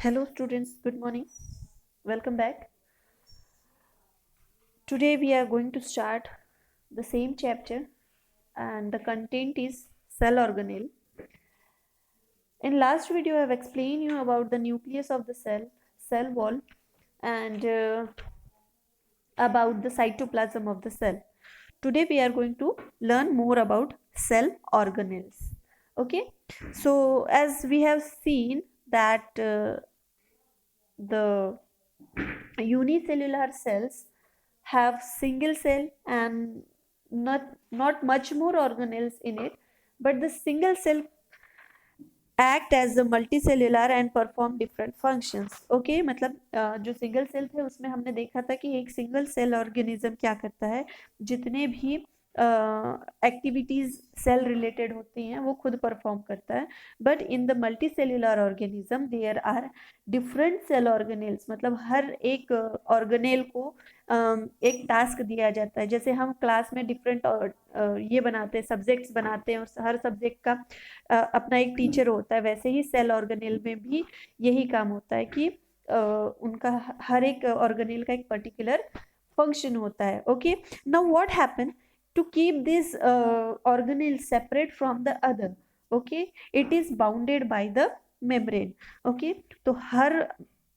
Hello students, good morning. Welcome back. Today we are going to start the same chapter and the content is cell organelle. In last video I have explained you about the nucleus of the cell wall and about the cytoplasm of the cell. Today we are going to learn more about cell organelles. Okay? So as we have seen that the unicellular cells have single cell and not much more organelles in it, but the single cell act as a multicellular and perform different functions. Okay, मतलब जो single cell थे उसमें हमने देखा था कि एक single cell organism क्या करता है, जितने भी एक्टिविटीज सेल रिलेटेड होती हैं वो खुद परफॉर्म करता है. But in the multicellular organism there are different cell organelles, मतलब हर एक ऑर्गेनेल को एक टास्क दिया जाता है. जैसे हम क्लास में डिफरेंट ये बनाते हैं, सब्जेक्ट्स बनाते हैं और हर सब्जेक्ट का अपना एक टीचर होता है, वैसे ही सेल ऑर्गेनेल में भी यही काम होता है कि उनका हर एक ऑर्गेनेल का एक पर्टिकुलर फंक्शन होता है. Okay, now what happen to keep this organelle separate from the other. Okay, it is bounded by the membrane. Okay, तो हर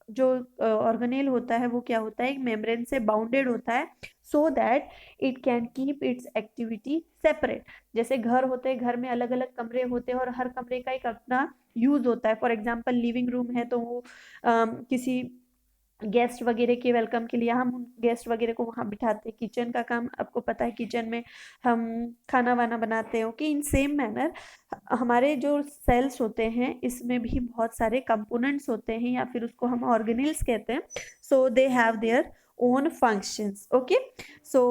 जो ऑर्गेनेल होता है वो क्या होता है, एक मेम्ब्रेन से बाउंडेड होता है so that it can keep its activity separate. जैसे घर होते हैं, घर में अलग अलग कमरे होते हैं और हर कमरे का एक अपना यूज होता है. फॉर एग्जांपल लिविंग रूम है तो वो किसी गेस्ट वगैरह के वेलकम के लिए हम गेस्ट वगैरह को वहाँ बिठाते हैं. किचन का काम आपको पता है, किचन में हम खाना वाना बनाते हैं. ओके, इन सेम मैनर हमारे जो सेल्स होते हैं इसमें भी बहुत सारे कंपोनेंट्स होते हैं या फिर उसको हम ऑर्गेनेल्स कहते हैं. So they have their own functions. Okay, so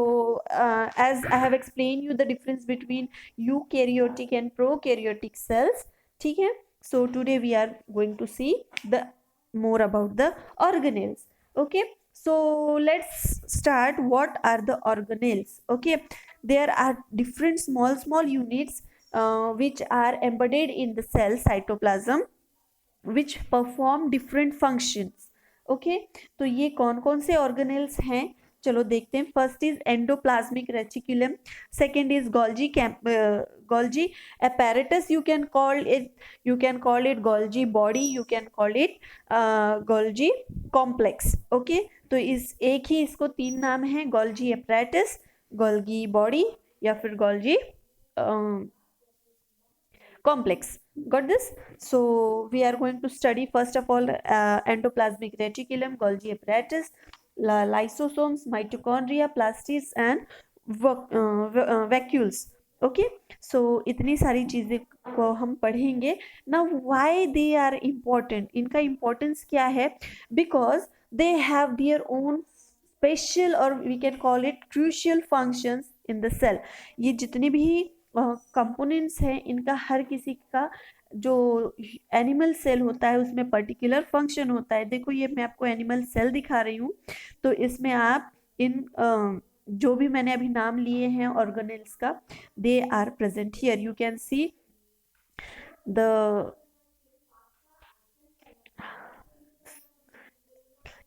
as I have explained you the difference between eukaryotic and prokaryotic cells. ठीक है, so today we are going to see the more about the organelles. Okay, so let's start. What are the organelles? Okay, there are different small units which are embedded in the cell cytoplasm which perform different functions. Okay, तो ये कौन कौन से organelles हैं, चलो देखते हैं. First is endoplasmic reticulum, second is Golgi apparatus, you can call it Golgi body, you can call it Golgi complex. Okay, तो इस एक ही इसको तीन नाम है, Golgi apparatus, Golgi body या फिर Golgi complex. Got this? So we are going to study first of all endoplasmic reticulum, Golgi apparatus, lysosomes, mitochondria, plastids and vacuoles. Okay, so इतनी सारी चीजें को हम पढ़ेंगे. Now why they are important? इनका importance क्या है? Because they have their own special or we can call it crucial functions in the cell. ये जितने भी कंपोनेंट्स हैं इनका हर किसी का जो एनिमल सेल होता है उसमें पर्टिकुलर फंक्शन होता है. देखो ये मैं आपको एनिमल सेल दिखा रही हूँ, तो इसमें आप इन जो भी मैंने अभी नाम लिए हैं ऑर्गेनेल्स का, they are present here. You can see the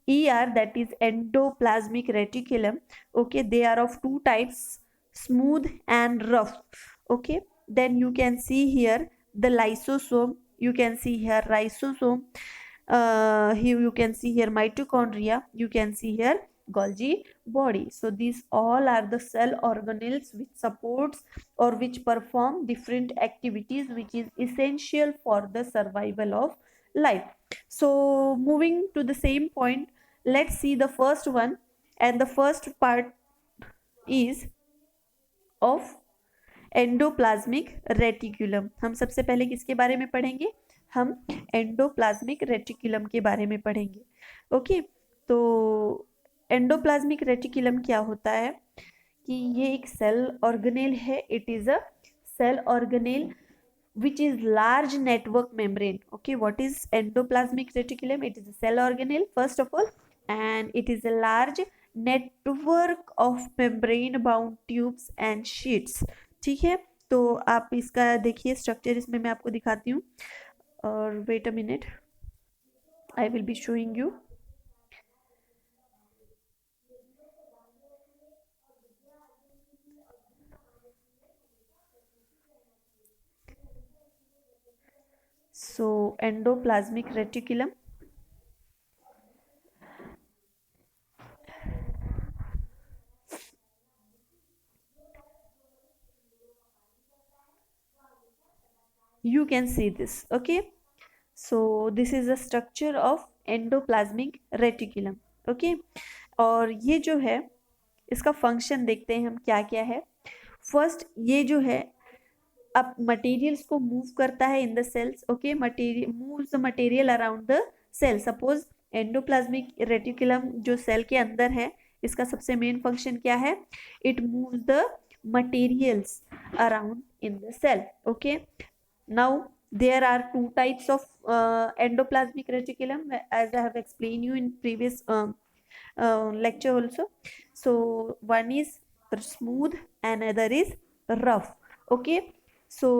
ER, that is endoplasmic reticulum. Okay, they are of two types, smooth and rough. Okay, then you can see here the lysosome, you can see here rhizosome, here you can see here mitochondria, you can see here Golgi body. So these all are the cell organelles which supports or which perform different activities which is essential for the survival of life. So moving to the same point, let's see the first one, and the first part is of endoplasmic reticulum. हम सबसे पहले किसके बारे में पढ़ेंगे? हम endoplasmic reticulum के बारे में पढ़ेंगे. ओके, तो एंडोप्लाज्मिक रेटिकुलम क्या होता है कि ये एक सेल ऑर्गेनेल है. It is a cell organelle which is large network membrane. Okay, what is endoplasmic reticulum? It is a cell organelle first of all, and it is a large network of membrane bound tubes and sheets. ठीक है, तो आप इसका देखिए structure, इसमें मैं आपको दिखाती हूँ. और wait a minute. I will be showing you. So endoplasmic reticulum. You can see this, okay? So this is the structure of endoplasmic reticulum, okay? और ये जो है इसका फंक्शन देखते हैं हम क्या क्या है. फर्स्ट, ये जो है अब मटेरियल्स को मूव करता है in the cells, okay? Material moves the material around the cell. Suppose endoplasmic reticulum जो सेल के अंदर है, इसका सबसे मेन फंक्शन क्या है? It moves the materials around in the cell, okay? Now there are two types of endoplasmic reticulum, as I have explained you in previous lecture also. So one is smooth and other is rough, okay? So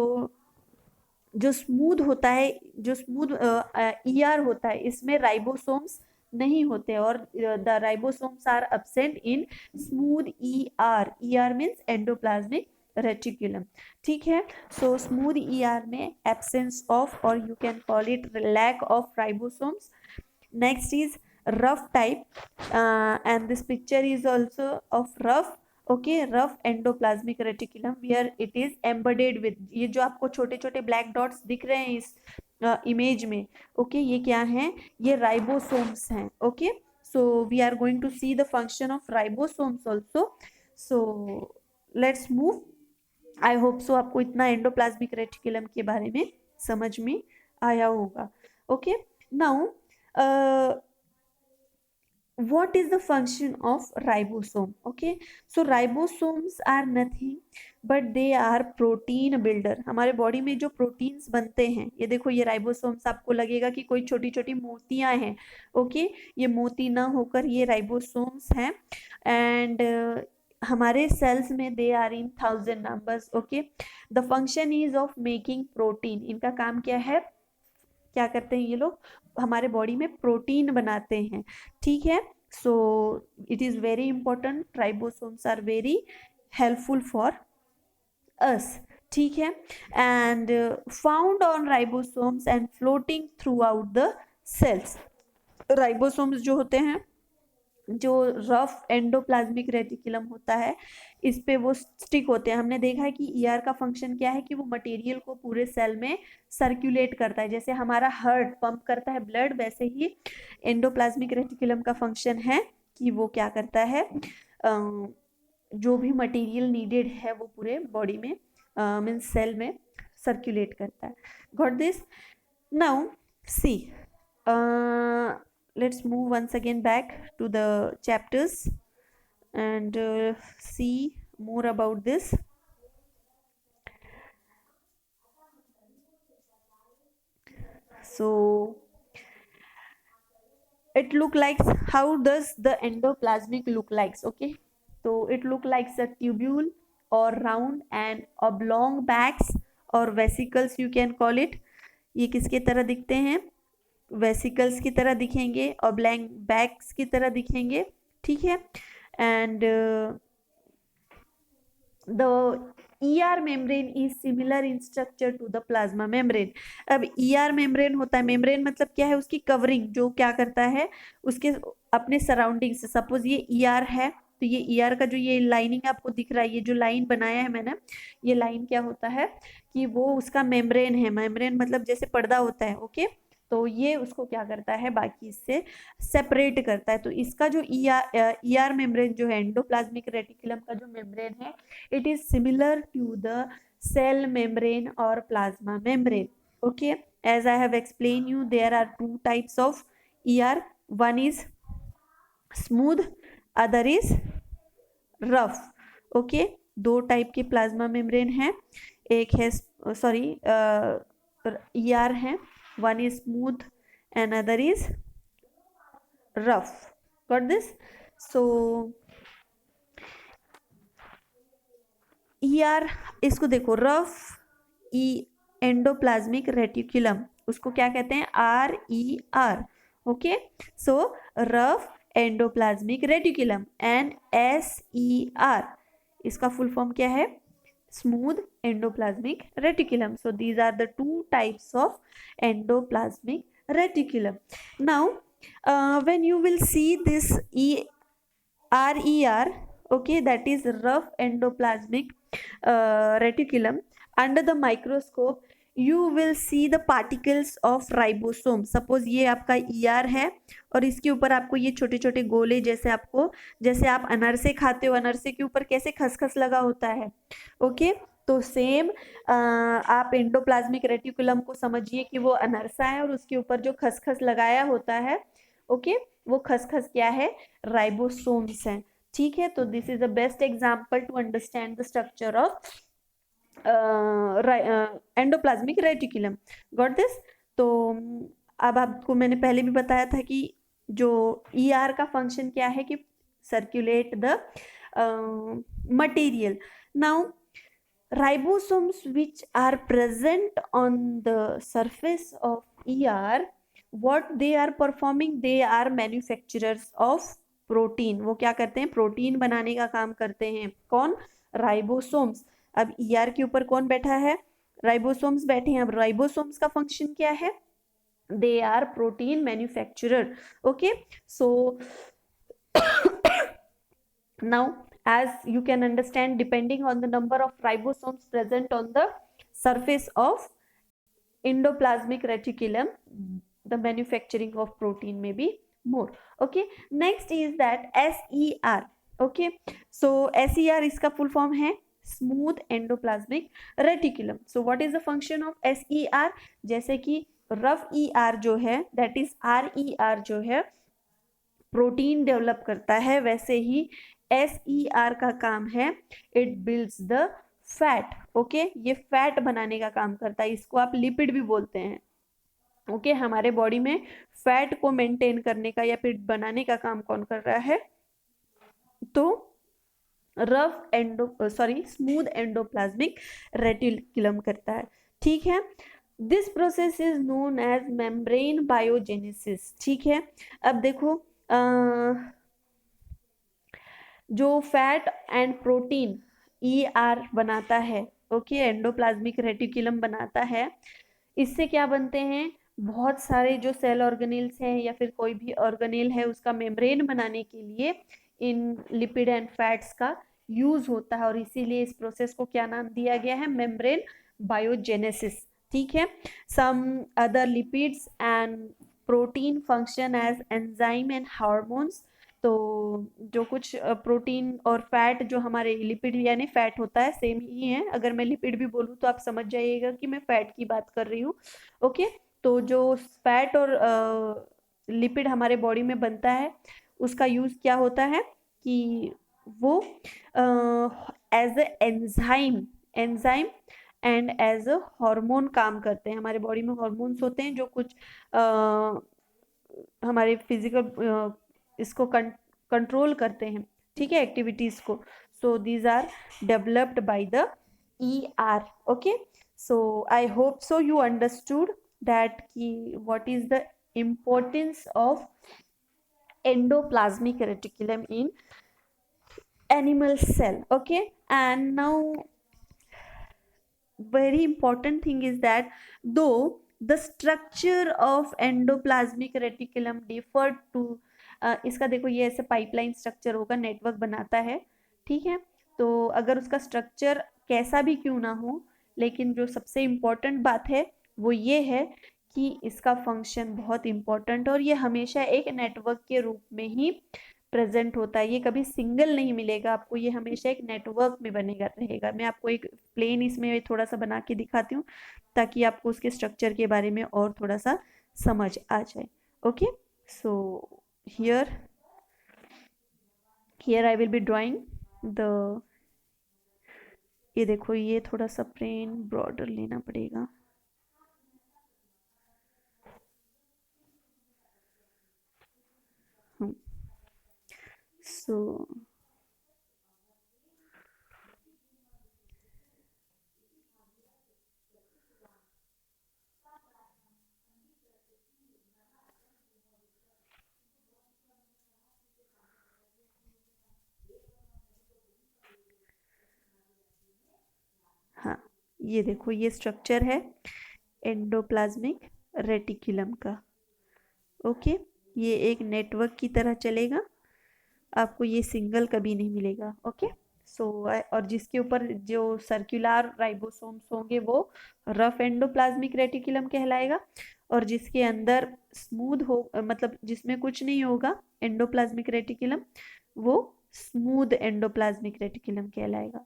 जो smooth होता है, जो smooth ER होता है, इसमें ribosomes नहीं होते और the ribosomes are absent in smooth ER. ER means endoplasmic reticulum, ठीक है? सो स्मूथ ईआर में एब्सेंस ऑफ, और you can call it lack of ribosomes. Next is rough type, and this picture is also of rough, okay? Rough endoplasmic reticulum where it is embedded with, ये जो आपको छोटे छोटे black dots दिख रहे हैं इस इमेज में, ओके? ये क्या हैं? ये राइबोसोम्स हैं, okay? So we are going to see the function of ribosomes also. So let's move. I hope so आपको इतना एंडोप्लाज्मिक रेटिकुलम के बारे में समझ में आया होगा, okay? Now what is the function of ribosome? Okay, so ribosomes are nothing but they are protein builder. हमारे बॉडी में जो प्रोटीन्स बनते हैं, ये देखो, ये राइबोसोम्स, आपको लगेगा कि कोई छोटी छोटी मोतियां हैं, ओके? ये मोती ना होकर ये राइबोसोम्स हैं. एंड हमारे सेल्स में they are in 1000 numbers, okay? The function is of making protein. इनका काम क्या है? क्या करते हैं ये लोग? हमारे बॉडी में प्रोटीन बनाते हैं, ठीक है? So it is very important. Ribosomes are very helpful for us, ठीक है? And found on ribosomes and floating throughout the cells. Ribosomes जो होते हैं, जो रफ एंडोप्लाज्मिक रेटिकुलम होता है, इस पे वो स्टिक होते हैं. हमने देखा है कि ईआर का फंक्शन क्या है? कि वो मटेरियल को पूरे सेल में सर्कुलेट करता है. जैसे हमारा हार्ट पंप करता है ब्लड, वैसे ही एंडोप्लाज्मिक रेटिकुलम का फंक्शन है कि वो क्या करता है? जो भी मटेरियल नीडेड है वो पूरे बॉडी में मीन्स सेल में सर्कुलेट करता है. Got this? Now see, let's move once again back to the chapters and see more about this. So it look like, how does the endoplasmic look like? Okay, so it look like a tubule or round and oblong bags or vesicles, you can call it. ये किसके तरह दिखते हैं? Vesicles की तरह दिखेंगे, और blank bags की तरह दिखेंगे, ठीक है? And the ER membrane is similar in structure to the plasma membrane. अब ER मेम्ब्रेन होता है, मेम्ब्रेन मतलब क्या है? उसकी कवरिंग, जो क्या करता है उसके अपने सराउंडिंग से. सपोज ये ER है, तो ये ER का जो ये लाइनिंग आपको दिख रहा है, ये जो लाइन बनाया है मैंने, ये लाइन क्या होता है? कि वो उसका मेम्ब्रेन है. मेम्ब्रेन मतलब जैसे पर्दा होता है, ओके? तो ये उसको क्या करता है? बाकी से सेपरेट करता है. तो इसका जो ER मेम्ब्रेन जो है, एंडोप्लाज्मिक रेटिकुलम का जो मेम्ब्रेन है, it is similar to the cell membrane or plasma membrane, okay? As I have explained you, there are two types of ER. One is smooth, other is rough, okay? दो type के plasma membrane है. एक है sorry ER है, one is smooth and other is rough. Got this? So ER, इसको देखो, rough endoplasmic reticulum, उसको क्या कहते हैं? RER, Okay, so rough endoplasmic reticulum and SER, इसका फुल फॉर्म क्या है? smooth endoplasmic reticulum. So these are the two types of endoplasmic reticulum. Now when you will see this RER, okay, that is rough endoplasmic reticulum, under the microscope you will see the particles of ribosome. Suppose ये आपका ER है और इसके ऊपर आपको ये छोटे छोटे गोले, जैसे आप अनरसे खाते हो, अनरसे के ऊपर कैसे खसखस लगा होता है, ओके, तो सेम आप एंडोप्लाज्मिक रेटिकुलम को समझिए कि वो अनरसा है और उसके ऊपर जो खसखस लगाया होता है, ओके, वो खसखस क्या है? राइबोसोम्स हैं, ठीक है। तो this is the best example to understand the structure of endoplasmic reticulum. Got this? तो अब आपको मैंने पहले भी बताया था कि जो ER का फंक्शन क्या है, कि circulate the material. Now ribosomes which are present on the surface of ER, what they are performing, they are manufacturers of protein। वो क्या करते हैं? प्रोटीन बनाने का काम करते हैं। कौन? राइबोसोम्स। अब ER के ऊपर कौन बैठा है? राइबोसोम्स बैठे हैं। अब राइबोसोम्स का फंक्शन क्या है? they are protein manufacturer, okay, so now as you can understand, depending on the number of ribosomes present on the surface of endoplasmic reticulum, the manufacturing of protein may be more, okay। Next is that SER, okay, so SER इसका full form है smooth endoplasmic reticulum। so what is the function of SER? जैसे कि rough ER जो है, that is RER जो है, protein develop करता है, वैसे ही SER का काम है it builds the fat, okay, ये फैट बनाने का काम करता है। इसको आप लिपिड भी बोलते हैं, ओके। हमारे बॉडी में फैट को मेंटेन करने का या फिर बनाने का काम कौन कर रहा है? तो स्मूथ एंडोप्लाज्मिक रेटिकुलम करता है, ठीक है। This process is known as membrane biogenesis, ठीक है। अब देखो जो फैट एंड प्रोटीन ER बनाता है, ओके, एंडोप्लाज्मिक रेटिकुलम बनाता है, इससे क्या बनते हैं? बहुत सारे जो सेल ऑर्गेनेल्स हैं या फिर कोई भी ऑर्गेनेल है, उसका मेम्ब्रेन बनाने के लिए इन लिपिड एंड फैट्स का यूज होता है, और इसीलिए इस प्रोसेस को क्या नाम दिया गया है? मेम्ब्रेन बायोजेनेसिस, ठीक है। Some other lipids and protein function as enzyme and hormones. तो जो कुछ प्रोटीन और फैट, जो हमारे लिपिड यानी फैट होता है, सेम ही है। अगर मैं लिपिड भी बोलूँ तो आप समझ जाइएगा कि मैं फैट की बात कर रही हूँ, ओके। तो जो फैट और लिपिड हमारे बॉडी में बनता है, उसका यूज क्या होता है कि वो as enzyme and as a hormone काम करते हैं। हमारे बॉडी में हार्मोन्स होते हैं जो कुछ हमारे फिजिकल इसको कंट्रोल करते हैं, ठीक है, एक्टिविटीज को। So these are developed by the ER, okay. So I hope so you understood that कि what is the importance of endoplasmic reticulum in animal cell, okay। And now very important thing is that though the structure of endoplasmic reticulum differ to इसका देखो ये ऐसे pipeline structure होगा, network बनाता है, ठीक है। तो अगर उसका स्ट्रक्चर कैसा भी क्यों ना हो, लेकिन जो सबसे इम्पोर्टेंट बात है वो ये है कि इसका फंक्शन बहुत इम्पोर्टेंट, और ये हमेशा एक नेटवर्क के रूप में ही प्रेजेंट होता है। ये कभी सिंगल नहीं मिलेगा आपको, ये हमेशा एक नेटवर्क में बनेगा रहेगा। मैं आपको एक प्लेन इसमें थोड़ा सा बना के दिखाती हूँ ताकि आपको उसके स्ट्रक्चर के बारे में और थोड़ा सा समझ आ जाए, okay. So here I will be drawing the, ये देखो, ये थोड़ा सा प्लेन बॉर्डर लेना पड़ेगा, सो ये देखो, ये स्ट्रक्चर है एंडोप्लाज्मिक रेटिकुलम का। ओके, ये एक नेटवर्क की तरह चलेगा, आपको ये सिंगल कभी नहीं मिलेगा। ओके, सो और जिसके ऊपर जो सर्कुलर राइबोसोम्स होंगे वो रफ एंडोप्लाज्मिक रेटिकुलम कहलाएगा, और जिसके अंदर स्मूथ हो, मतलब जिसमें कुछ नहीं होगा एंडोप्लाज्मिक रेटिकुलम, वो स्मूथ एंडोप्लाज्मिक रेटिकुलम कहलाएगा।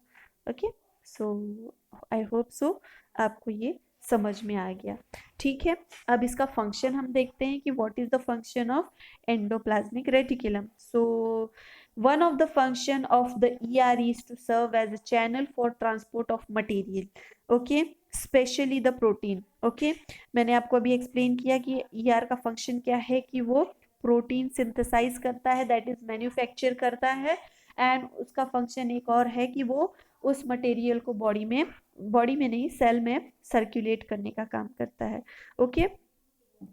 Okay, so I hope so आपको ये समझ में आ गया। ठीक है, अब इसका फंक्शन हम देखते हैं कि what is the function of endoplasmic reticulum. So one of the function of the ER is to serve as a channel for transport of material, okay, especially the protein. Okay, मैंने आपको अभी explain किया कि ER का function क्या है, कि वो प्रोटीन सिंथेसाइज करता है, दैट इज मैन्युफैक्चर करता है, एंड उसका फंक्शन एक और है कि वो उस मटेरियल को बॉडी में नहीं, सेल में सर्कुलेट करने का काम करता है। Okay,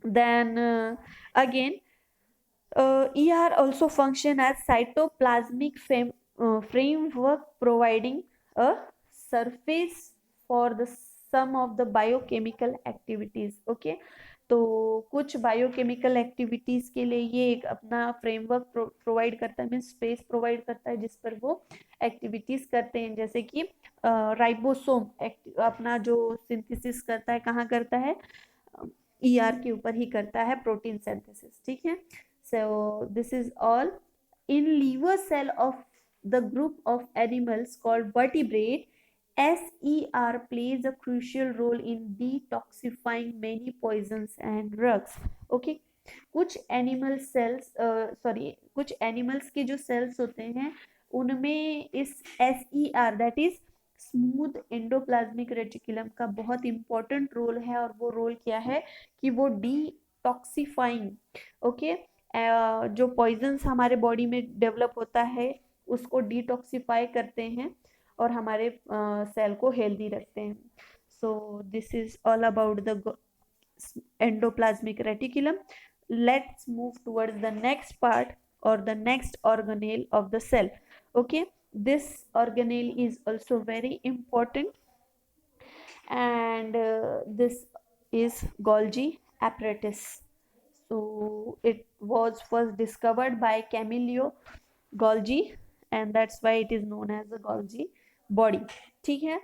then again ER also function as cytoplasmic framework, providing a surface for the sum of the biochemical activities. Okay, तो कुछ बायोकेमिकल एक्टिविटीज के लिए ये एक अपना फ्रेमवर्क प्रोवाइड करता है, मीन स्पेस प्रोवाइड करता है जिस पर वो एक्टिविटीज करते हैं, जैसे कि राइबोसोम अपना जो सिंथेसिस करता है, कहाँ करता है, ER के ऊपर ही करता है प्रोटीन सिंथेसिस। ठीक है, so this is all. In liver cell of the group of animals called vertebrate, SER plays a crucial role in detoxifying many poisons and drugs. Okay, कुछ एनिमल सेल्स कुछ animals के जो sales होते हैं उनमें इस SER that is smooth endoplasmic reticulum का बहुत इंपॉर्टेंट रोल है, और वो रोल क्या है कि वो डिटॉक्सिफाइंग, ओके, जो पॉइजन्स हमारे बॉडी में डेवलप होता है उसको डिटॉक्सिफाई करते हैं और हमारे सेल को हेल्दी रखते हैं। So this is all about the endoplasmic reticulum. Let's move towards the next part or the next organelle of the cell. Okay, this organelle is also very important, and this is Golgi apparatus. So it was first discovered by Camillo Golgi, and that's why it is known as the Golgi body. ठीक है,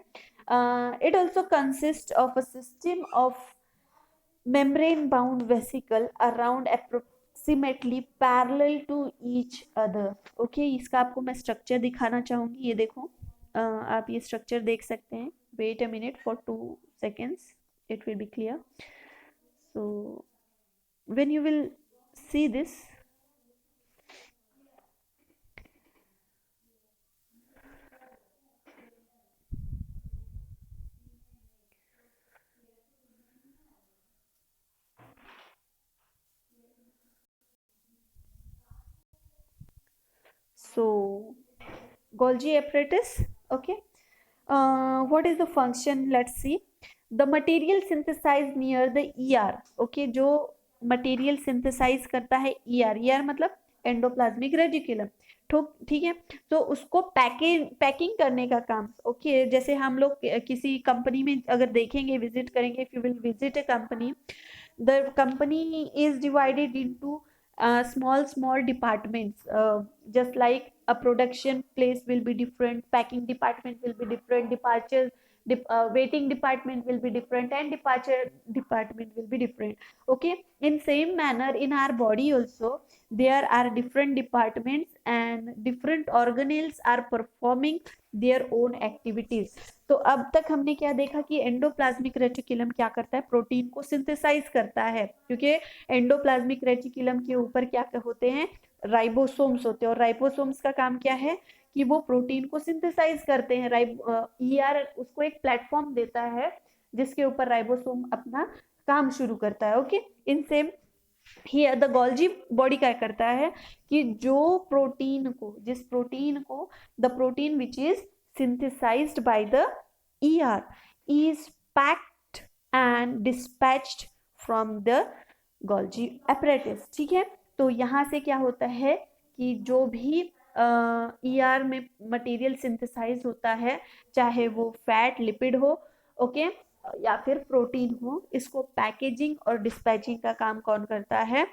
it also consists of a system of membrane bound vesicle around approximately parallel to each other. Okay, इसका आपको मैं structure दिखाना चाहूंगी, ये देखो, आप ये स्ट्रक्चर देख सकते हैं। Wait a minute for 2 seconds, it will be clear. So when you will see this, so Golgi apparatus. Okay, what is the function? Let's see. The material synthesized near the ER. Okay, जो material synthesise करता है ER मतलब endoplasmic reticulum, ठीक है, तो उसको packing करने का काम। ओके, जैसे हम लोग किसी कंपनी में अगर देखेंगे, विजिट करेंगे, if you will visit A company, the company is divided into small departments, just like a production place will be different, packing department will be different, waiting department will be different, and departure department will be different. Okay, in same manner in our body also there are different departments and different organelles are performing their own activities. तो अब तक हमने क्या देखा कि endoplasmic reticulum क्या करता है, प्रोटीन को सिंथेसाइज करता है, क्योंकि एंडोप्लाज्मिक रेटिकुलम के ऊपर क्या होते हैं, राइबोसोम्स होते हैं, और राइबोसोम्स का काम क्या है कि वो प्रोटीन को सिंथेसाइज करते हैं। ER उसको एक प्लेटफॉर्म देता है जिसके ऊपर राइबोसोम अपना काम शुरू करता है। Okay, in same here the Golgi body क्या करता है कि जिस प्रोटीन को the protein which is synthesized by the ER is packed and dispatched from the Golgi apparatus. ठीक है, तो यहाँ से क्या होता है कि जो भी ER में मटेरियल सिंथेसाइज होता है, चाहे वो फैट लिपिड हो ओके, या फिर प्रोटीन हो, इसको पैकेजिंग और डिस्पैचिंग का काम कौन करता है?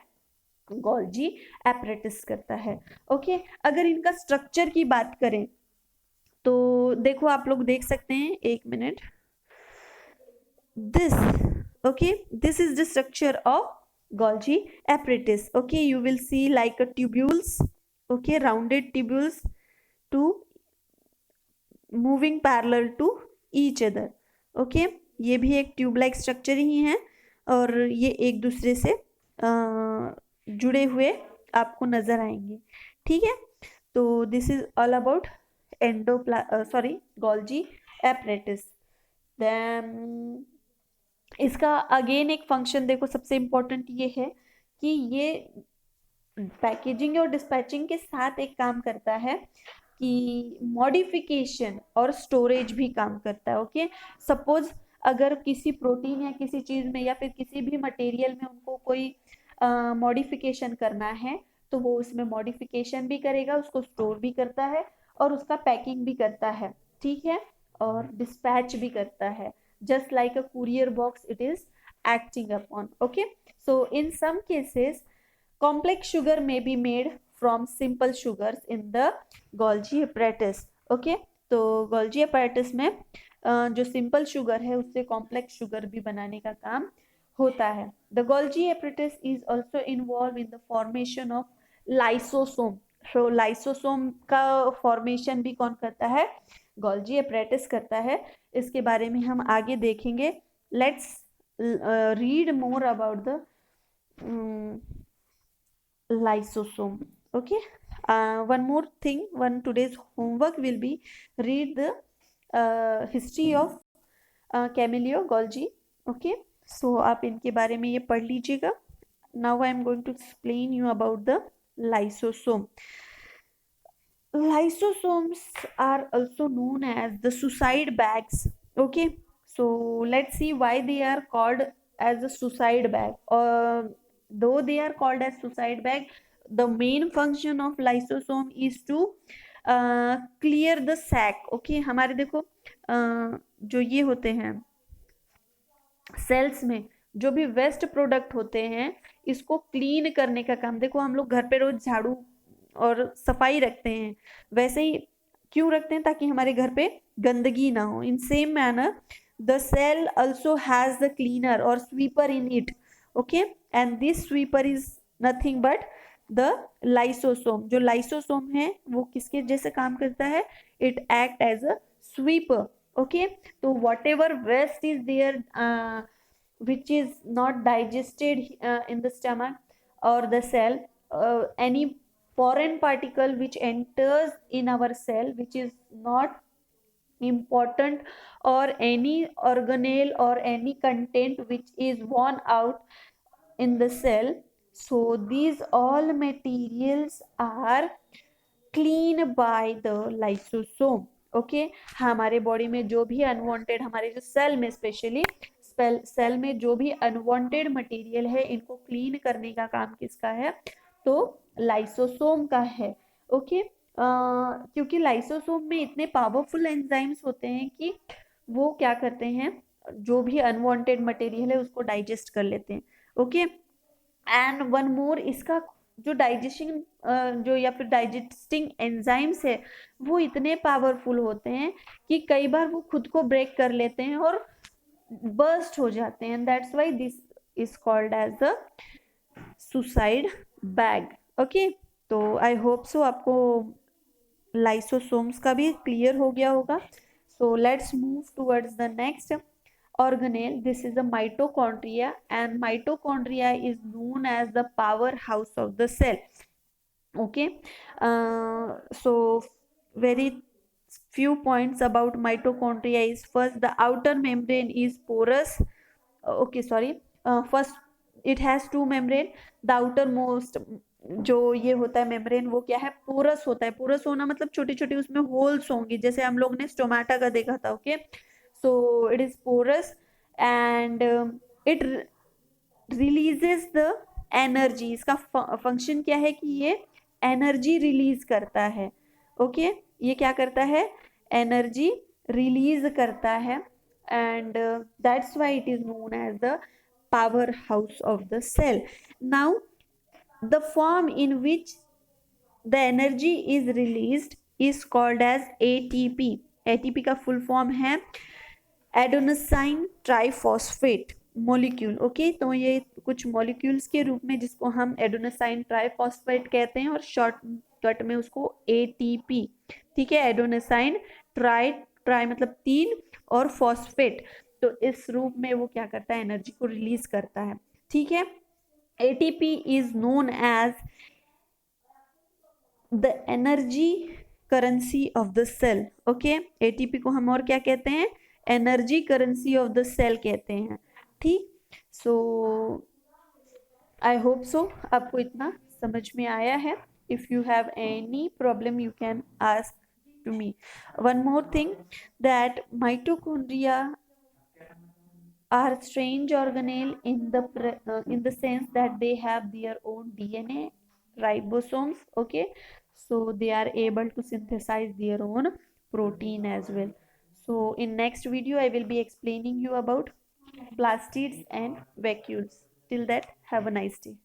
गोल्जी एपरेटिस करता है। ओके, अगर इनका स्ट्रक्चर की बात करें तो देखो, आप लोग देख सकते हैं, एक minute, this, okay, this is the structure of Golgi apparatus. Okay, you will see like a tubules, okay, rounded tubules to moving parallel to each other. okay, ये भी एक ट्यूब लाइक स्ट्रक्चर ही है और ये एक दूसरे से जुड़े हुए आपको नजर आएंगे। ठीक है, तो this is all about Golgi apparatus. Then इसका अगेन एक फंक्शन देखो, सबसे इम्पोर्टेंट ये है कि ये पैकेजिंग और डिस्पैचिंग के साथ एक काम करता है कि मॉडिफिकेशन और स्टोरेज भी काम करता है। ओके, सपोज अगर किसी प्रोटीन या किसी चीज में या फिर किसी भी मटेरियल में उनको कोई मॉडिफिकेशन करना है तो वो उसमें मॉडिफिकेशन भी करेगा, उसको स्टोर भी करता है और उसका पैकिंग भी करता है। ठीक है, और डिस्पैच भी करता है, just like a courier box it is acting upon. Okay, so in some cases complex sugar may be made from simple sugars in the Golgi apparatus. Okay, तो Golgi apparatus में जो सिंपल शुगर है उससे complex sugar भी बनाने का काम होता है। The Golgi apparatus is also involved in the formation of lysosome. So lysosome का फॉर्मेशन भी कौन करता है? Golgi apparatus करता है। इसके बारे में हम आगे देखेंगे। Let's read more about the lysosome. Okay, one more thing, one today's homework will be read the history of Camellia Golgi. Okay, so आप इनके बारे में ये पढ़ लीजिएगा। Now I am going to explain you about the lysosome. Lysosomes are also known as the suicide bags. Okay, so let's see why they are called as a suicide bag. Though they are called as suicide bag, the main function of lysosome is to clear the sac. Okay, हमारे देखो जो ये होते हैं sales में जो भी waste product होते हैं इसको क्लीन करने का काम, देखो हम लोग घर पे रोज झाड़ू और सफाई रखते हैं, वैसे ही क्यों रखते हैं? ताकि हमारे घर पे गंदगी ना हो। In same manner the cell also has the cleaner or sweeper in it. Okay, and this sweeper is nothing but the lysosome. जो लाइसोसोम है वो किसके जैसे काम करता है? It act as a sweeper. Okay, तो whatever waste is there which is not digested in the stomach or the cell, any foreign particle which enters in our cell which is not important, or any organelle or any content which is worn out in the cell, so these all materials are clean by the lysosome. Okay, हमारे body में जो भी unwanted, हमारे जो cell में specially cell में जो भी अनवांटेड मटेरियल है इनको क्लीन करने का काम किसका है? तो लाइसोसोम का है। ओके, क्योंकि लाइसोसोम में इतने पावरफुल एंजाइम्स होते हैं कि वो क्या करते हैं, जो भी अनवांटेड मटेरियल है उसको डाइजेस्ट कर लेते हैं। ओके, एंड वन मोर, इसका जो डाइजेशन जो या फिर डाइजेस्टिंग एंजाइम्स है वो इतने पावरफुल होते हैं कि कई बार वो खुद को ब्रेक कर लेते हैं और बर्स्ट हो जाते हैं। That's why this is called as the suicide bag. Okay, तो आई होप सो आपको लाइसोसोम्स का भी क्लियर हो गया होगा। सो let's move towards the next organelle. This is the mitochondria, and mitochondria is known as the powerhouse of the cell. Okay, so very few points about mitochondria is, first, the outer membrane is porous. Okay, sorry, first it has two membrane. The outermost जो ये होता है membrane वो क्या है? Porous होता है। Porous होना मतलब छोटी छोटी उसमें होल्स होंगी, जैसे हम लोग ने स्टोमेटा का देखा था। Okay, so it is porous and it releases the energy. इसका फंक्शन क्या है कि ये एनर्जी रिलीज करता है। ओके, ये क्या करता है? एनर्जी रिलीज करता है and that's why it is known as the powerhouse of the cell. Now, the form in which the energy is released is called as ATP. ATP का full form है एडोनासाइन triphosphate molecule. Okay, तो ये कुछ molecules के रूप में जिसको हम एडोनासाइन ट्राइफॉस्फेट कहते हैं और शॉर्टकट में उसको एटीपी, ठीक है, एडोनासाइन ट्राई, ट्राई मतलब तीन और फॉस्फेट, तो इस रूप में वो क्या करता है, एनर्जी को रिलीज करता है, ठीक है। ATP is known as the energy currency of the cell. Okay, ATP को हम और क्या कहते हैं, energy currency of the cell कहते हैं, ठीक। सो आई होप सो आपको इतना समझ में आया है। If you have any problem you can ask to me. One more thing, that mitochondria are strange organelle in the sense that they have their own DNA ribosomes. Okay, so they are able to synthesize their own protein as well. So in next video I will be explaining you about plastids and vacuoles. Till that, have a nice day.